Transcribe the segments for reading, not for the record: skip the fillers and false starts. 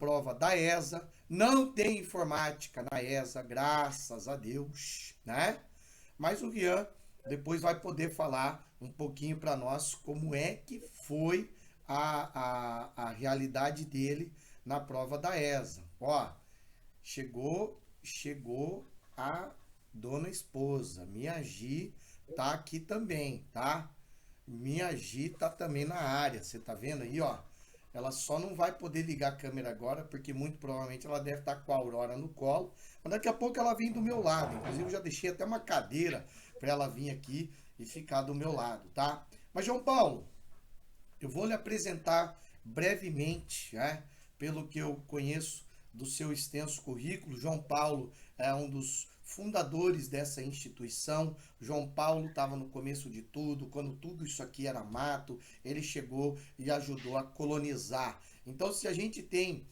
prova da ESA, não tem informática na ESA, graças a Deus, né? Mas o Rian depois vai poder falar um pouquinho para nós como é que foi a realidade dele na prova da ESA. Ó, chegou a dona esposa, Minha Gi tá aqui também, tá? Minha Gi tá também na área, você tá vendo aí, ó? Ela só não vai poder ligar a câmera agora, porque muito provavelmente ela deve estar com a Aurora no colo. Mas daqui a pouco ela vem do meu lado. Inclusive eu já deixei até uma cadeira para ela vir aqui e ficar do meu lado, tá? Mas João Paulo, eu vou lhe apresentar brevemente, né? Pelo que eu conheço do seu extenso currículo. João Paulo é um dos fundadores dessa instituição. João Paulo estava no começo de tudo, quando tudo isso aqui era mato, ele chegou e ajudou a colonizar. Então, se a gente tem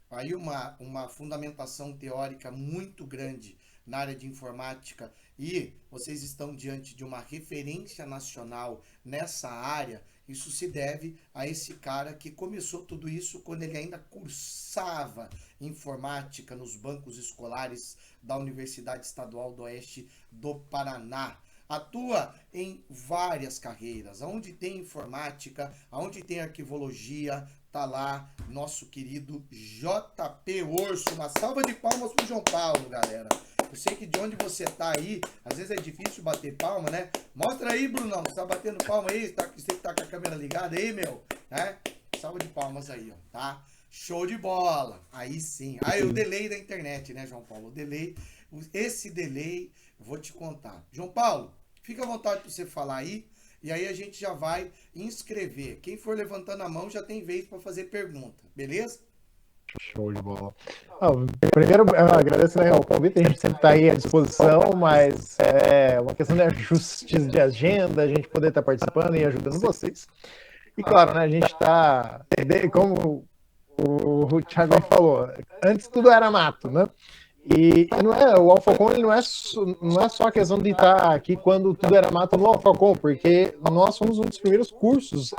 aí uma fundamentação teórica muito grande na área de informática e vocês estão diante de uma referência nacional nessa área, isso se deve a esse cara que começou tudo isso quando ele ainda cursava informática nos bancos escolares da Universidade Estadual do Oeste do Paraná. Atua em várias carreiras, onde tem informática, onde tem arquivologia, tá lá nosso querido JP Orso. Uma salva de palmas pro João Paulo, galera. Eu sei que de onde você tá aí, às vezes é difícil bater palma, né? Mostra aí, Brunão, você tá batendo palma aí? Você que tá com a câmera ligada aí, meu? Né? Salva de palmas aí, ó, tá? Show de bola. Aí sim. Aí o delay da internet, né, João Paulo? O delay, esse delay, eu vou te contar. João Paulo, fica à vontade para você falar aí, e aí a gente já vai inscrever. Quem for levantando a mão já tem vez para fazer pergunta, beleza? Show de bola. Primeiro, eu agradeço, né, o convite, a gente sempre está aí à disposição, mas é uma questão de ajustes de agenda, a gente poder estar participando e ajudando vocês. E claro, né, a gente está, como o Thiago falou, antes tudo era mato, né? E não é, o Alphacom ele não é só a questão de estar aqui quando tudo era mato no Alphacom, porque nós fomos um dos primeiros cursos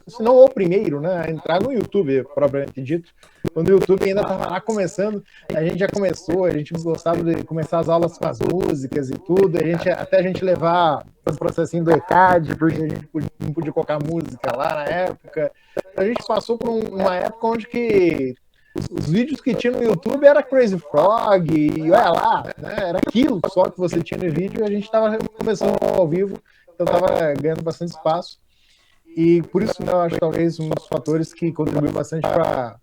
se não o primeiro, né, a entrar no YouTube, propriamente dito. Quando o YouTube ainda estava lá começando, a gente já começou, a gente gostava de começar as aulas com as músicas e tudo, até a gente levar o processinho do ECAD, porque a gente não podia colocar música lá na época. A gente passou por uma época onde que os vídeos que tinha no YouTube era Crazy Frog, e olha lá, né, era aquilo só que você tinha no vídeo, e a gente estava começando ao vivo, então estava ganhando bastante espaço, e por isso, né, eu acho talvez um dos fatores que contribuiu bastante para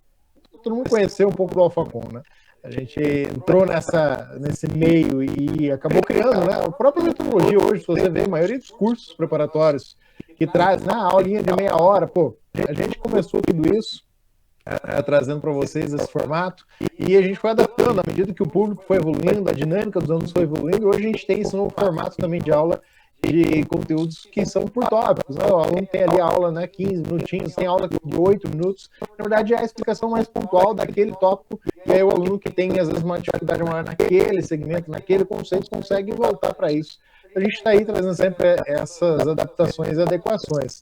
todo mundo conhecer um pouco do Alphacom, né? A gente entrou nesse meio e acabou criando, né, a própria metodologia hoje, se você vê, a maioria dos cursos preparatórios que traz, né, a aulinha de meia hora, pô, a gente começou tudo isso, trazendo para vocês esse formato, e a gente foi adaptando à medida que o público foi evoluindo, a dinâmica dos alunos foi evoluindo, e hoje a gente tem esse novo formato também de aula de conteúdos que são por tópicos, né? O aluno tem ali a aula, né, 15 minutinhos, tem aula de 8 minutos, na verdade é a explicação mais pontual daquele tópico, e aí o aluno que tem às vezes uma dificuldade maior naquele segmento, naquele conceito, consegue voltar para isso. A gente está aí trazendo sempre essas adaptações e adequações.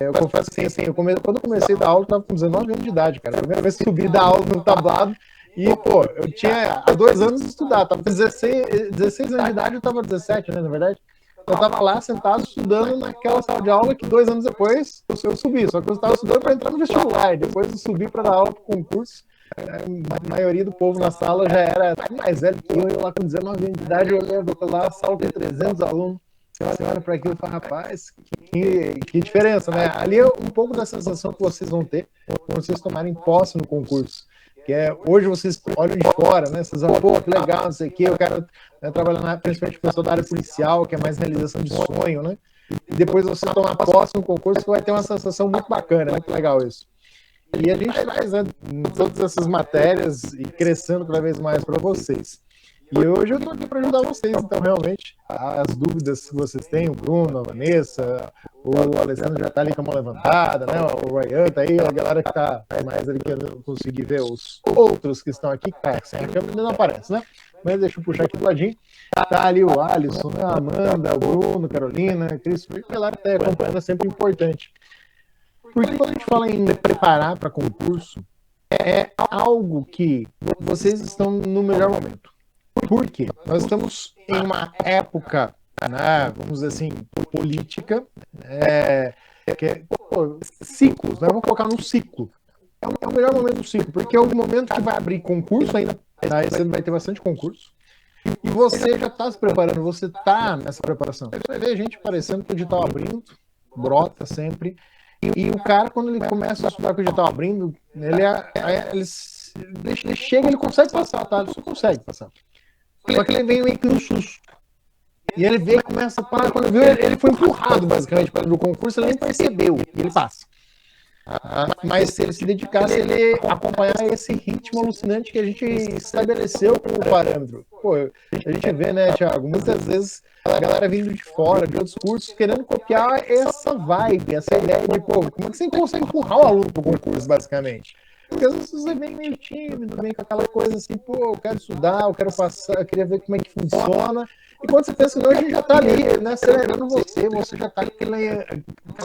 Eu confesso que assim, quando eu comecei a dar aula, eu estava com 19 anos de idade, cara. A primeira vez que subi da aula no tablado, e, pô, eu tinha há 2 anos de estudar, estava com 16 anos de idade, eu estava 17, né, na verdade. Eu estava lá sentado estudando naquela sala de aula que 2 anos depois eu subi, só que eu estava estudando para entrar no vestibular, depois eu subi para dar aula para o concurso. A maioria do povo na sala já era mais velho que eu lá com 19 anos de idade, eu olhava lá, a sala tem 300 alunos. Você olha para aquilo e fala, rapaz, que diferença, né? Ali é um pouco da sensação que vocês vão ter quando vocês tomarem posse no concurso. Que é, hoje vocês olham de fora, né? Vocês falam, pô, que legal, não sei o quê, eu quero trabalhar principalmente com pessoa da área policial, que é mais realização de sonho, né? E depois você tomar posse no concurso, você vai ter uma sensação muito bacana, muito legal isso. E a gente traz, né, todas essas matérias e crescendo cada vez mais para vocês. E hoje eu estou aqui para ajudar vocês, então realmente as dúvidas que vocês têm, o Bruno, a Vanessa, o Alessandro já está ali com a mão levantada, né? O Ryan está aí, a galera que está mais ali que eu consegui ver os outros que estão aqui, cara, sem a câmera ainda não aparece, né? Mas deixa eu puxar aqui do ladinho. Tá ali o Alisson, né? A Amanda, o Bruno, Carolina, a Cris, a galera que está acompanhando é sempre importante. Porque quando a gente fala em preparar para concurso, é algo que vocês estão no melhor momento. Por quê? Nós estamos em uma época, né, vamos dizer assim, política, que é, ciclos, né? Vamos colocar num ciclo. É o melhor momento do ciclo, porque é o momento que vai abrir concurso ainda, tá? Esse ano vai ter bastante concurso. E você já está se preparando, você está nessa preparação. Você vai ver gente parecendo que o edital abrindo, brota sempre. E o cara, quando ele começa a estudar com o edital abrindo, ele chega, ele consegue passar, tá? Ele só consegue passar. Só que ele vem meio que no susto. E ele vê e começa a parar. Quando viu, ele foi empurrado, basicamente, para o concurso, ele nem percebeu. E ele passa. Mas se ele se dedicasse, ele acompanhar esse ritmo alucinante que a gente estabeleceu como parâmetro. Pô, a gente vê, né, Thiago, muitas vezes a galera vindo de fora, de outros cursos, querendo copiar essa vibe, essa ideia de, pô, como é que você consegue empurrar o aluno para o concurso, basicamente? Porque às vezes você vem meio tímido, vem com aquela coisa assim, pô, eu quero estudar, eu quero passar, eu queria ver como é que funciona. E quando você pensa, não, a gente já está ali, né, acelerando você já está com aquela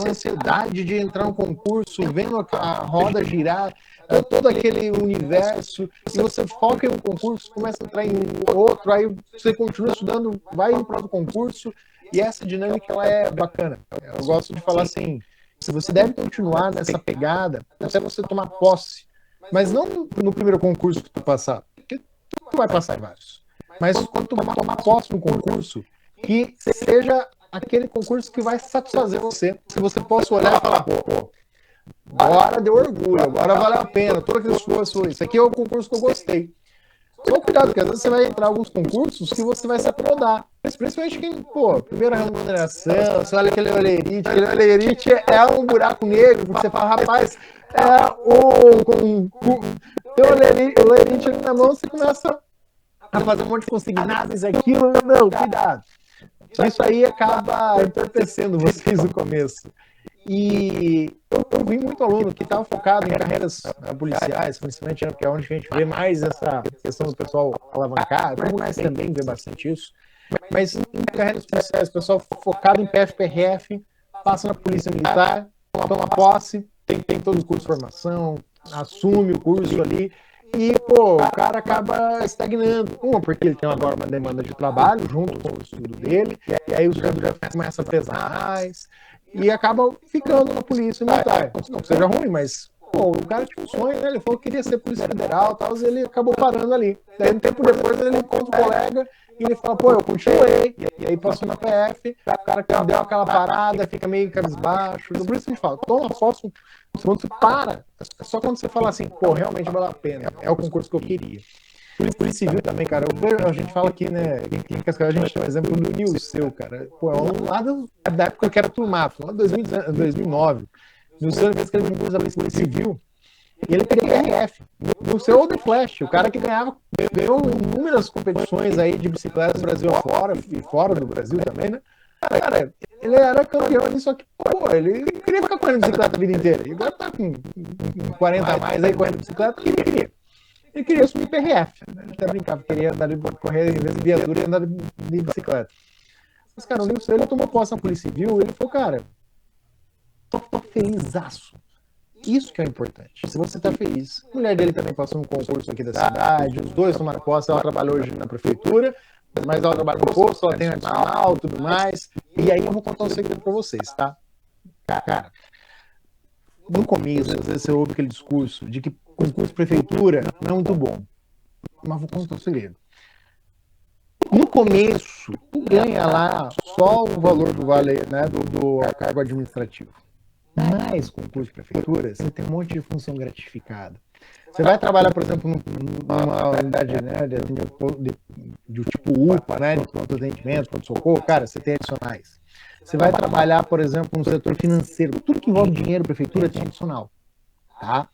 ansiedade de entrar no concurso, vendo a roda girar, todo aquele universo. Se você foca em um concurso, começa a entrar em outro, aí você continua estudando, vai para o concurso, e essa dinâmica ela é bacana. Eu gosto de falar assim, se você deve continuar nessa pegada, até você tomar posse. Mas não no primeiro concurso que tu passar, porque tu vai passar em vários. Mas quando tu tomar posse no concurso, que seja aquele concurso que vai satisfazer você. Se você possa olhar e falar, pô, agora deu orgulho, agora valeu a pena, todo aquele esforço, isso aqui é o concurso que eu gostei. Só cuidado, porque às vezes você vai entrar em alguns concursos que você vai se acomodar. Principalmente quem, pô, primeira remuneração, você olha aquele olerite é um buraco negro, porque você fala, rapaz, tem o olerite ali na mão, você começa a fazer um monte de consignados, aquilo, não, cuidado. Isso aí acaba entorpecendo vocês no começo. E eu vi muito aluno que estava focado em carreiras policiais, principalmente, né, porque é onde a gente vê mais essa questão do pessoal alavancar, como nós também vê bastante isso, mas em carreiras policiais, o pessoal focado em PF-PRF, passa na polícia militar, toma posse, tem todo o curso de formação, assume o curso ali, e, pô, o cara acaba estagnando. Porque ele tem agora uma demanda de trabalho junto com o estudo dele, e aí o estudo já começa a pesar mais, e acaba ficando na polícia militar. Não que seja ruim, mas, pô, o cara tinha um sonho, né? Ele falou que queria ser polícia federal e tal, e ele acabou parando ali. Daí, um tempo depois, ele encontra o colega e ele fala, pô, eu continuei, e aí passou na PF, o cara que deu aquela parada, fica meio cabisbaixo. Por isso que a gente fala, toma posse, quando você para, é só quando você fala assim, pô, realmente vale a pena, é o concurso que eu queria. Polícia Civil também, cara, a gente fala aqui, né, em Cascavel, a gente tem um exemplo do Nilceu, cara, pô, é um lado da época que era turmato, lá em 2009, Nilceu fez aquele concurso da Polícia Civil, e ele queria PRF, no seu The Flash, o cara que ganhou inúmeras competições aí de bicicleta do Brasil afora, e fora do Brasil também, né? Cara, ele era campeão ali, só que, pô, ele queria ficar correndo bicicleta a vida inteira. E agora tá com 40 a mais aí correndo bicicleta, ele queria. Ele queria assumir PRF. Ele até brincava, queria andar de correr em vez de viatura e andar de bicicleta. Mas, cara, o Nilson, ele tomou posse na Polícia Civil, ele falou, cara, tô felizaço. Isso que é importante. Se você tá feliz. A mulher dele também passou um concurso aqui da cidade, os dois tomaram posse, ela trabalhou hoje na prefeitura, mas ela trabalha no posto, ela tem adicional, tudo mais. E aí eu vou contar um segredo pra vocês, tá? Cara, no começo, às vezes você ouve aquele discurso de que concurso de prefeitura não é muito bom. Mas vou contar um segredo. No começo, tu ganha lá só o valor do vale, né, do cargo administrativo. Mas concurso de prefeitura, você tem um monte de função gratificada. Você vai trabalhar, por exemplo, numa unidade, né, de tipo UPA, né, de pronto-atendimento, pronto-socorro, cara, você tem adicionais. Você vai trabalhar, por exemplo, no setor financeiro. Tudo que envolve dinheiro, prefeitura, tem adicional. Tá?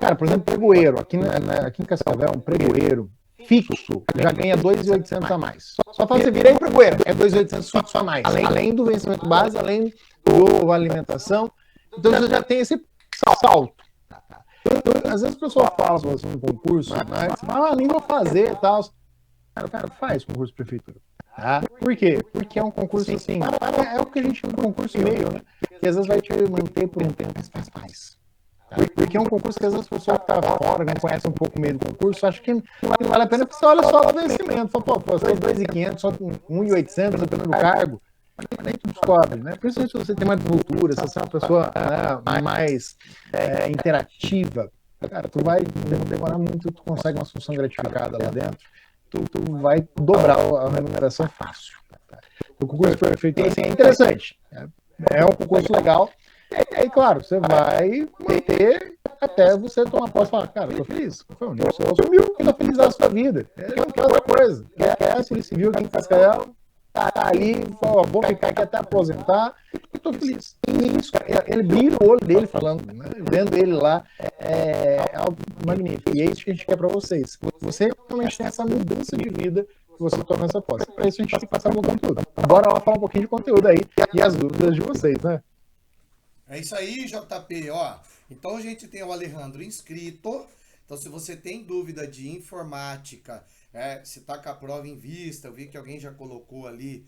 Cara, por exemplo, pregoeiro. Aqui em Cascavel, um pregoeiro fixo já ganha 2.800 a mais. Só faz você virar em pregoeiro, é 2.800 fixo a mais. Além do vencimento base, além do alimentação. Então você já tem esse salto. Então, às vezes o pessoal fala sobre um concurso, mas nem vou fazer e tal. Cara, faz concurso de prefeitura. Tá? Por quê? Porque é um concurso assim, é o que a gente chama de concurso meio, né? Que às vezes vai te manter por um tempo, mas faz. Porque é um concurso que às vezes a pessoa que está fora, não conhece um pouco meio do concurso, acha que não vale a pena, porque você olha só o vencimento. Fala, pô, você é 2.500, só 1.800, dependendo do cargo. Mas nem tudo descobre, né? Principalmente se você tem mais desenvoltura, se você é uma pessoa mais interativa, cara, tu vai demorar muito, tu consegue uma função gratificada lá dentro, tu vai dobrar a remuneração fácil. Tá? O concurso foi feito assim, é interessante. É um concurso legal. E aí, claro, você vai manter até você tomar posse e falar, cara, eu tô feliz. Foi um você assumiu, eu tô feliz da sua vida. Ele não quer outra coisa. Quer se ele se viu aqui em Cascavel, tá ali, falou, vou ficar aqui até aposentar, e tô feliz. E isso, ele brilha o olho dele falando, né? Vendo ele lá, é algo magnífico. E é isso que a gente quer para vocês. Você realmente tem essa mudança de vida que você toma essa posse. Para isso a gente tem que passar um conteúdo. Bora lá falar um pouquinho de conteúdo aí e as dúvidas de vocês, né? É isso aí, JP, ó. Então a gente tem o Alejandro inscrito. Então se você tem dúvida de informática, se tá com a prova em vista, eu vi que alguém já colocou ali,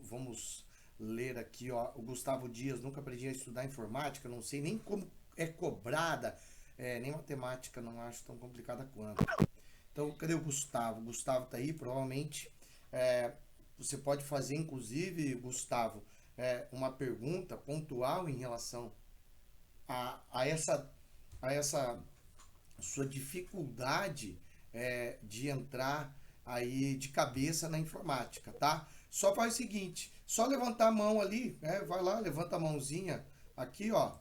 vamos ler aqui, ó, o Gustavo Dias, nunca aprendi a estudar informática, não sei nem como é cobrada, nem matemática, não acho tão complicada quanto. Então, cadê o Gustavo? O Gustavo tá aí, provavelmente, você pode fazer, inclusive, Gustavo, uma pergunta pontual em relação a essa sua dificuldade de entrar aí de cabeça na informática, tá? Só faz o seguinte, só levantar a mão ali, vai lá, levanta a mãozinha aqui, ó,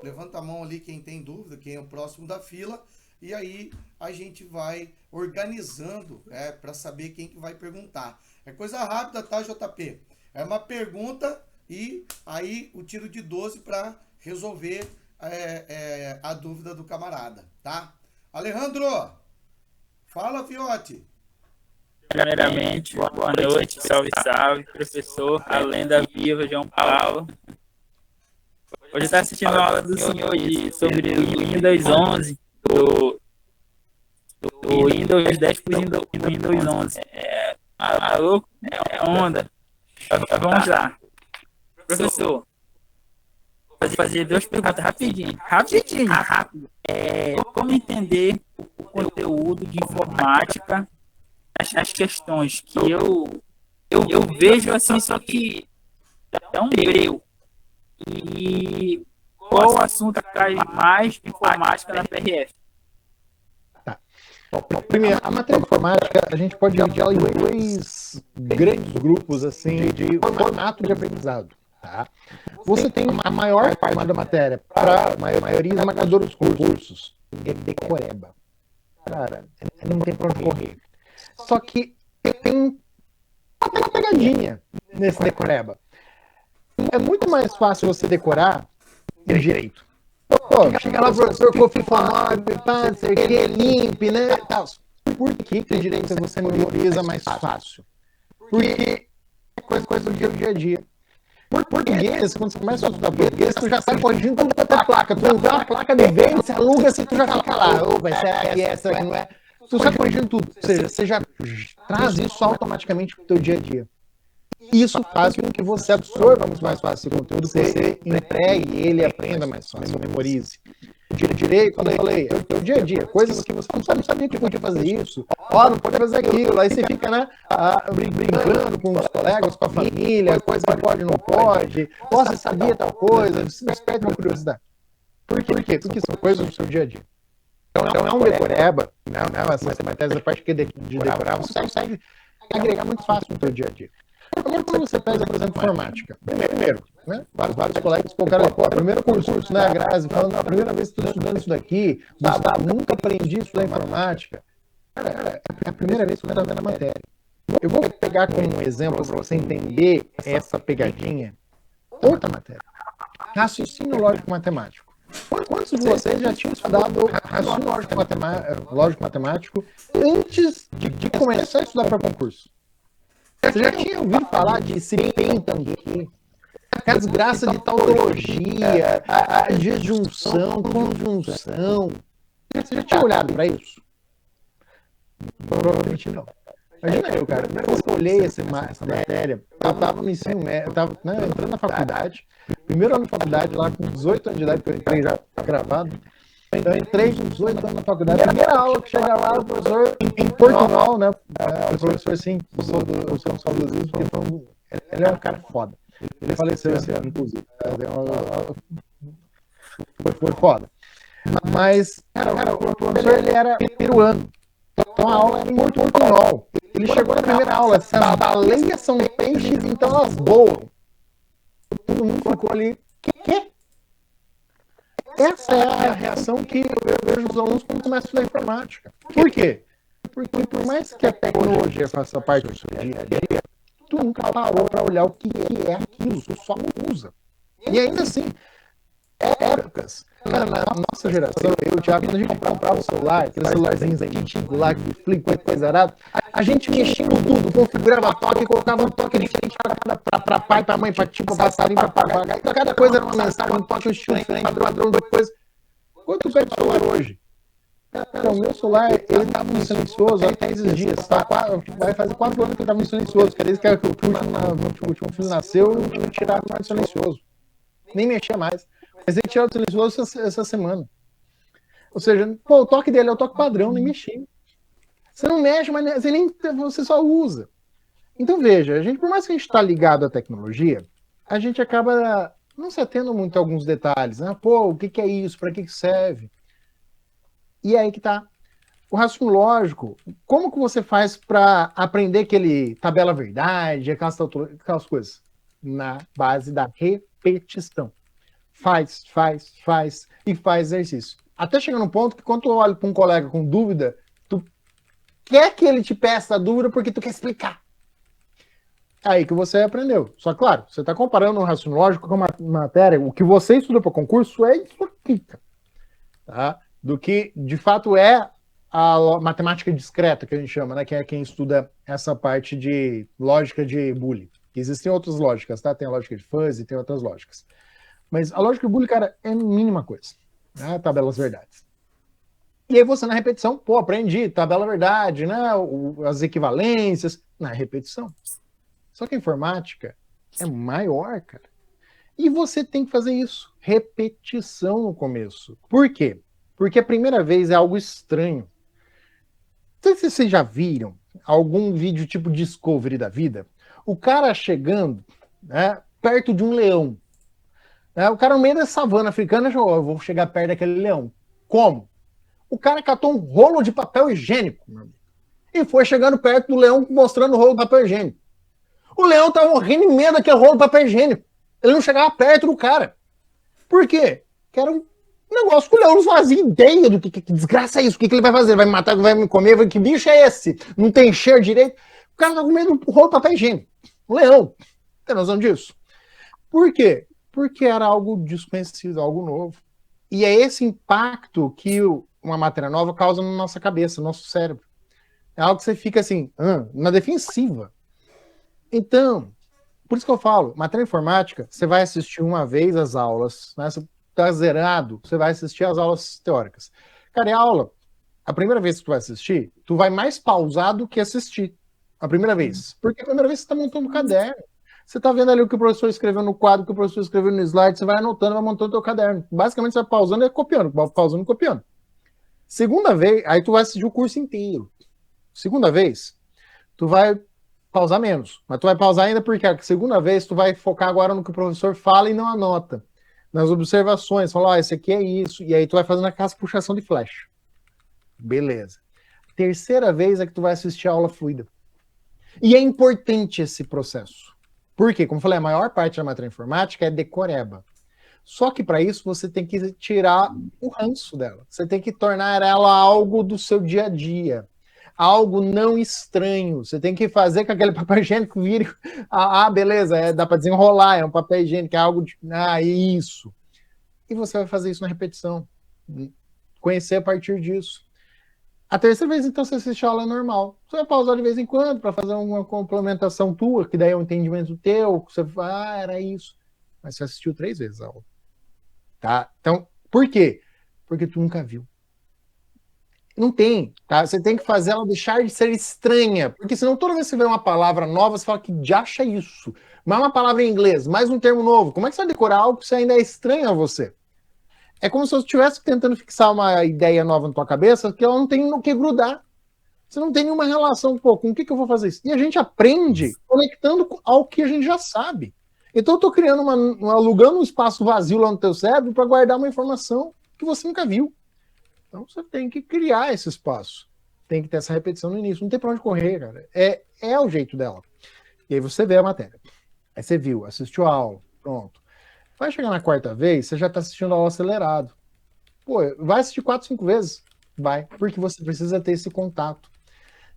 levanta a mão ali quem tem dúvida, quem é o próximo da fila, e aí a gente vai organizando para saber quem que vai perguntar. É coisa rápida, tá, JP? É uma pergunta e aí o tiro de 12 para resolver a dúvida do camarada, tá? Alejandro, fala, fiote. Primeiramente, boa noite, salve, salve, professor, a lenda viva, João Paulo. Hoje está assistindo a aula do senhor sobre o Windows 11, do Windows 10 para o Windows 11. Maluco, onda. Vamos lá. Professor, vou fazer 2 perguntas rapidinho. Rápido. Como entender o conteúdo de informática, as questões que eu vejo assim, só que é um breu. E qual assunto cai mais de informática na PRF? Tá. Bom, primeiro, a matéria de informática, a gente pode dividir ela em 2 grandes grupos assim, de formato de aprendizado. Tá? Você tem a maior parte da matéria para a maioria esmagadora dos cursos. É decoreba. Cara, não tem pra onde correr. Só que tem uma pegadinha nesse decoreba. É muito mais fácil você decorar em direito. Pô, chega lá, professor, Kofi Flamab, não sei o que, limpe, né? Por que em direito você memoriza mais fácil? Porque é coisa do dia a dia. Por português, quando você começa a estudar português, tu já sai corrigindo tudo quanto é placa. Tu não vê uma placa de vez, você aluga, assim, tu já fica lá. Vai ser aqui, essa aqui não é. Tu sai corrigindo tudo. Ou seja, você já traz isso automaticamente pro teu dia a dia. Isso faz com que você absorva muito mais fácil esse conteúdo, você entregue ele e aprenda mais fácil, memorize. Direito, quando eu falei, é o dia a dia, coisas que você não sabia que podia fazer isso, não pode fazer aquilo, aí você fica, né, brincando com os colegas, com a família, coisa que pode, não pode, você sabia tal coisa, você desperta uma curiosidade. Por quê? Porque são coisas do seu dia a dia. Então é um decoreba, essa matéria, essa parte de decorar, você consegue agregar muito fácil no seu dia a dia. Agora, quando você pega, por exemplo, informática, primeiro, né? Vários colegas colocaram, primeiro curso, né, a Grazi, falando, a primeira vez que estou estudando isso daqui, nunca aprendi isso da informática. Cara, é a primeira vez que eu estou vendo a matéria. Eu vou pegar como um exemplo para você entender essa pegadinha, outra matéria. Raciocínio lógico matemático. Quantos de vocês já tinham estudado raciocínio lógico matemático antes de começar a estudar para concurso? Você já tinha ouvido falar de Cipentanque, a desgraça de tautologia, a disjunção, conjunção? Você já tinha olhado para isso? Provavelmente não. Imagina eu, cara, a primeira vez que eu olhei essa matéria, eu tava no ensino médio, eu tava, né, entrando na faculdade, primeiro ano de faculdade, lá com 18 anos de idade, que eu entrei já gravado. Então, eu entrei com 18 anos na faculdade, a primeira aula que chega lá, o professor em Portugal, né, o professor, assim, eu sou um saudosismo, porque ele é um cara foda. Ele faleceu esse ano, inclusive. Foi foda. Mas, cara, o professor, ele era peruano. Então a aula era em portunhol. Ele chegou na primeira aula, essas baleias são peixes, então elas voam. Todo mundo ficou ali. Quê? Essa é a reação que eu vejo os alunos quando começam a estudar informática. Por quê? Porque por mais que a tecnologia faça parte do seu dia a dia, tu nunca parou para olhar o que é aquilo, tu só usa. E ainda assim, épocas, na nossa geração, eu e o Thiago, quando a gente comprava o celular, aqueles celularzinhos antigos lá, que flip, coisa arada, a gente mexia em tudo, configurava toque, colocava um toque diferente para pai, para mãe, para tio, para passarinho, para papagaio, cada coisa era uma mensagem, um toque, um estilo diferente, padrão, depois. Quanto pega o celular hoje? Então, o meu celular, ele estava no silencioso até esses dias, tá? Vai fazer 4 anos que ele estava no silencioso, que desde que o último filho nasceu, eu tive que tirar mais do silencioso. Nem mexia mais. Mas ele tirou do silencioso essa semana. Ou seja, pô, o toque dele é o toque padrão, nem mexi. Você não mexe, mas você só usa. Então veja, a gente, por mais que a gente está ligado à tecnologia, a gente acaba não se atendo muito a alguns detalhes. Né? Pô, o que é isso? Para que serve? E aí que tá. O raciocínio lógico, como que você faz para aprender aquele tabela verdade, aquelas coisas? Na base da repetição. Faz e faz exercício. Até chegar num ponto que quando tu olha para um colega com dúvida, tu quer que ele te peça a dúvida porque tu quer explicar. Aí que você aprendeu. Só claro, você está comparando o raciocínio lógico com uma matéria, o que você estuda para concurso é isso aqui, tá? Do que de fato é a matemática discreta, que a gente chama, né? Que é quem estuda essa parte de lógica de Boole. Existem outras lógicas, tá? Tem a lógica de fuzzy, tem outras lógicas. Mas a lógica de Boole, cara, é a mínima coisa. Né? Tabelas verdades. E aí você, na repetição, pô, aprendi tabela verdade, né? As equivalências, na repetição. Só que a informática é maior, cara. E você tem que fazer isso. Repetição no começo. Por quê? Porque a primeira vez é algo estranho. Não sei se vocês já viram algum vídeo tipo Discovery da vida. O cara chegando, né, perto de um leão. O cara no meio da savana africana falou, eu vou chegar perto daquele leão. Como? O cara catou um rolo de papel higiênico, meu amigo, e foi chegando perto do leão mostrando o rolo de papel higiênico. O leão tava morrendo de medo daquele rolo de papel higiênico. Ele não chegava perto do cara. Por quê? Porque era um negócio que o leão não fazia ideia do que desgraça é isso. O que ele vai fazer? Vai me matar, vai me comer? Que bicho é esse? Não tem cheiro direito? O cara tá com medo do rolo de papel higiênico. O leão. Tem noção disso? Por quê? Porque era algo desconhecido, algo novo. E é esse impacto que uma matéria nova causa na nossa cabeça, no nosso cérebro. É algo que você fica assim, na defensiva. Então, por isso que eu falo, matéria informática, você vai assistir uma vez as aulas, né? Você tá zerado, você vai assistir as aulas teóricas. Cara, e a aula, a primeira vez que tu vai assistir, tu vai mais pausar do que assistir. A primeira vez. Porque a primeira vez você está montando um caderno. Você está vendo ali o que o professor escreveu no quadro, o que o professor escreveu no slide, você vai anotando, vai montando o teu caderno. Basicamente, você vai pausando e copiando, pausando e copiando. Segunda vez, aí tu vai assistir o curso inteiro. Segunda vez, tu vai pausar menos. Mas tu vai pausar ainda porque a segunda vez tu vai focar agora no que o professor fala e não anota. Nas observações, fala, esse aqui é isso. E aí tu vai fazendo aquelas puxação de flecha. Beleza. Terceira vez é que tu vai assistir a aula fluida. E é importante esse processo. Por quê? Como eu falei, a maior parte da matéria informática é decoreba. Só que para isso você tem que tirar o ranço dela. Você tem que tornar ela algo do seu dia a dia. Algo não estranho. Você tem que fazer com que aquele papel higiênico vire... beleza, dá para desenrolar, é um papel higiênico, é algo de... isso. E você vai fazer isso na repetição. Conhecer a partir disso. A terceira vez, então, você assiste a aula normal. Você vai pausar de vez em quando para fazer uma complementação tua, que daí é um entendimento teu, que você fala, era isso. Mas você assistiu 3 vezes a aula. Tá? Então, por quê? Porque tu nunca viu. Não tem, tá? Você tem que fazer ela deixar de ser estranha, porque senão toda vez que você vê uma palavra nova, você fala que de acha isso. Mais uma palavra em inglês, mais um termo novo. Como é que você vai decorar algo que ainda é estranho a você? É como se eu estivesse tentando fixar uma ideia nova na tua cabeça que ela não tem no que grudar. Você não tem nenhuma relação, pô, com o que eu vou fazer isso? E a gente aprende conectando ao que a gente já sabe. Então eu tô criando alugando um espaço vazio lá no teu cérebro para guardar uma informação que você nunca viu. Então você tem que criar esse espaço. Tem que ter essa repetição no início. Não tem pra onde correr, cara. É o jeito dela. E aí você vê a matéria. Aí você viu, assistiu a aula, pronto. Vai chegar na quarta vez, você já tá assistindo a aula acelerado. Pô, vai assistir 4, 5 vezes? Vai, porque você precisa ter esse contato.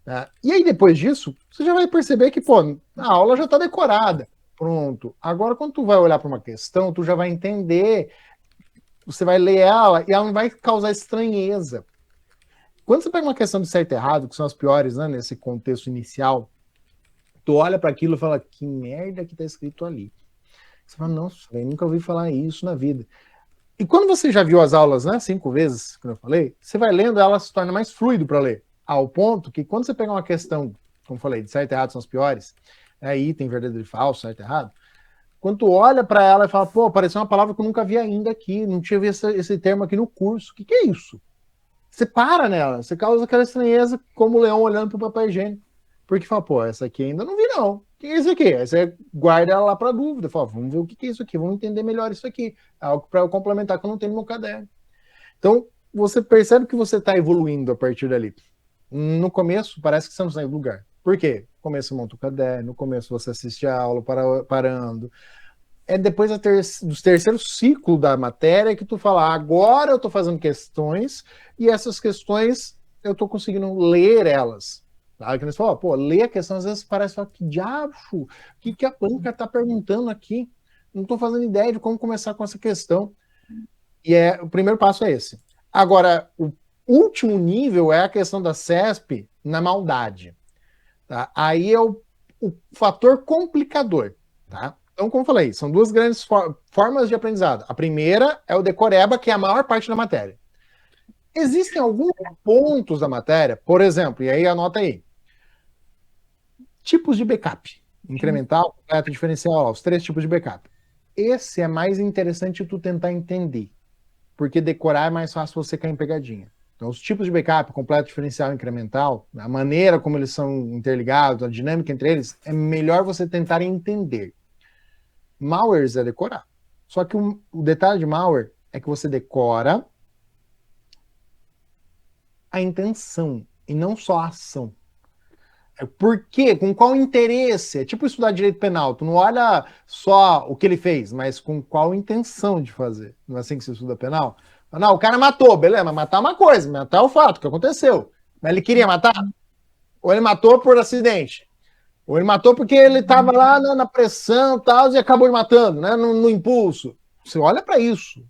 Tá? E aí depois disso, você já vai perceber que, pô, a aula já tá decorada. Pronto. Agora, quando tu vai olhar para uma questão, tu já vai entender, você vai ler ela e ela não vai causar estranheza. Quando você pega uma questão de certo e errado, que são as piores, né, nesse contexto inicial, tu olha para aquilo e fala, que merda que tá escrito ali. Você fala, nossa, eu nunca ouvi falar isso na vida. E quando você já viu as aulas, né, 5 vezes, como eu falei, você vai lendo, ela se torna mais fluido para ler. Ao ponto que quando você pega uma questão, como eu falei, de certo e errado são as piores, item verdadeiro e falso, certo e errado, quando tu olha para ela e fala, pô, apareceu uma palavra que eu nunca vi ainda aqui, não tinha visto esse termo aqui no curso, o que é isso? Você para nela, você causa aquela estranheza como o leão olhando pro papel higiênico. Porque fala, pô, essa aqui ainda não vi não. O que é isso aqui? Aí você guarda ela lá para dúvida, fala, vamos ver o que é isso aqui, vamos entender melhor isso aqui. É algo para eu complementar que eu não tenho no meu caderno. Então, você percebe que você está evoluindo a partir dali. No começo, parece que você não sai do lugar. Por quê? No começo você monta o caderno, no começo você assiste a aula parando. É depois do terceiro ciclo da matéria que tu fala, agora eu estou fazendo questões e essas questões eu estou conseguindo ler elas. Tá? Que você fala, pô, ler a questão às vezes parece, que diabo, o que a banca está perguntando aqui? Não estou fazendo ideia de como começar com essa questão. E o primeiro passo é esse. Agora, o último nível é a questão da CESP na maldade. Tá? Aí é o fator complicador. Tá? Então, como eu falei, são duas grandes formas de aprendizado. A primeira é o decoreba, que é a maior parte da matéria. Existem alguns pontos da matéria, por exemplo, e aí anota aí, tipos de backup. Incremental, completo, diferencial, os 3 tipos de backup. Esse é mais interessante tu tentar entender, porque decorar é mais fácil você cair em pegadinha. Então, os tipos de backup, completo, diferencial, incremental, a maneira como eles são interligados, a dinâmica entre eles, é melhor você tentar entender. Malwares é decorar. Só que o detalhe de malware é que você decora a intenção e não só a ação. Por quê? Com qual interesse? É tipo estudar direito penal. Tu não olha só o que ele fez, mas com qual intenção de fazer. Não é assim que se estuda penal? Não, o cara matou, beleza, mas matar é uma coisa, matar é o fato que aconteceu. Mas ele queria matar? Ou ele matou por acidente? Ou ele matou porque ele estava lá na pressão e tal, e acabou matando, né, no impulso. Você olha para isso.